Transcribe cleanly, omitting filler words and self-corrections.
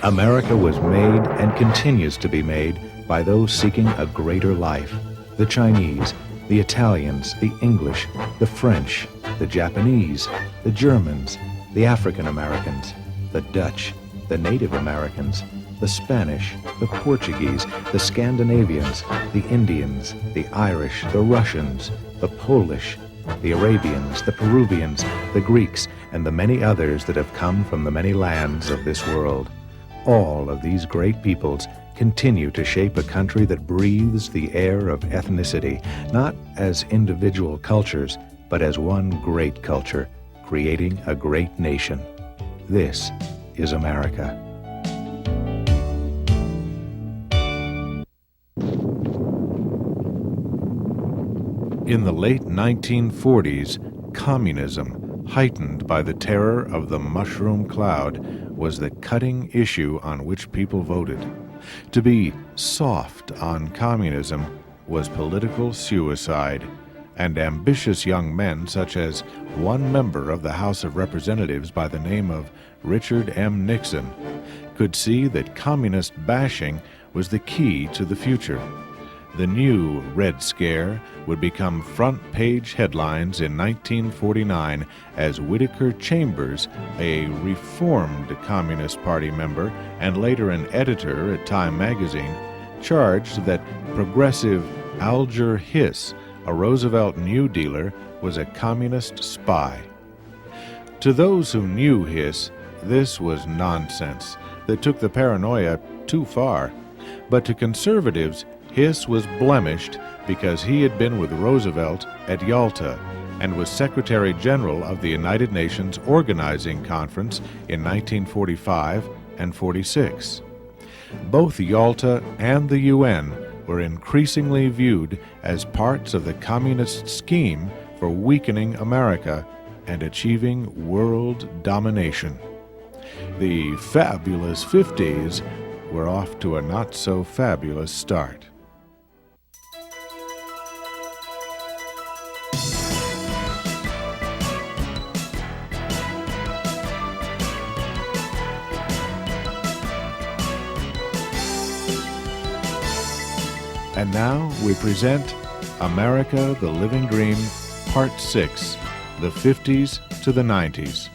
America was made and continues to be made by those seeking a greater life. The Chinese, the Italians, the English, the French, the Japanese, the Germans, the African Americans, the Dutch, the Native Americans, the Spanish, the Portuguese, the Scandinavians, the Indians, the Irish, the Russians, the Polish, the Arabians, the Peruvians, the Greeks, and the many others that have come from the many lands of this world. All of these great peoples continue to shape a country that breathes the air of ethnicity, not as individual cultures, but as one great culture, creating a great nation. This is America. In the late 1940s, communism, heightened by the terror of the mushroom cloud, was the cutting issue on which people voted. To be soft on communism was political suicide, and ambitious young men such as one member of the House of Representatives by the name of Richard M. Nixon could see that communist bashing was the key to the future. The new Red Scare would become front-page headlines in 1949 as Whittaker Chambers, a reformed Communist Party member and later an editor at Time magazine, charged that progressive Alger Hiss, a Roosevelt New Dealer, was a communist spy. To those who knew Hiss, this was nonsense that took the paranoia too far. But to conservatives, Hiss was blemished because he had been with Roosevelt at Yalta and was Secretary General of the United Nations Organizing Conference in 1945 and 46. Both Yalta and the UN were increasingly viewed as parts of the communist scheme for weakening America and achieving world domination. The fabulous 50s were off to a not-so-fabulous start. And now we present America the Living Dream, Part 6, the 50s to the 90s.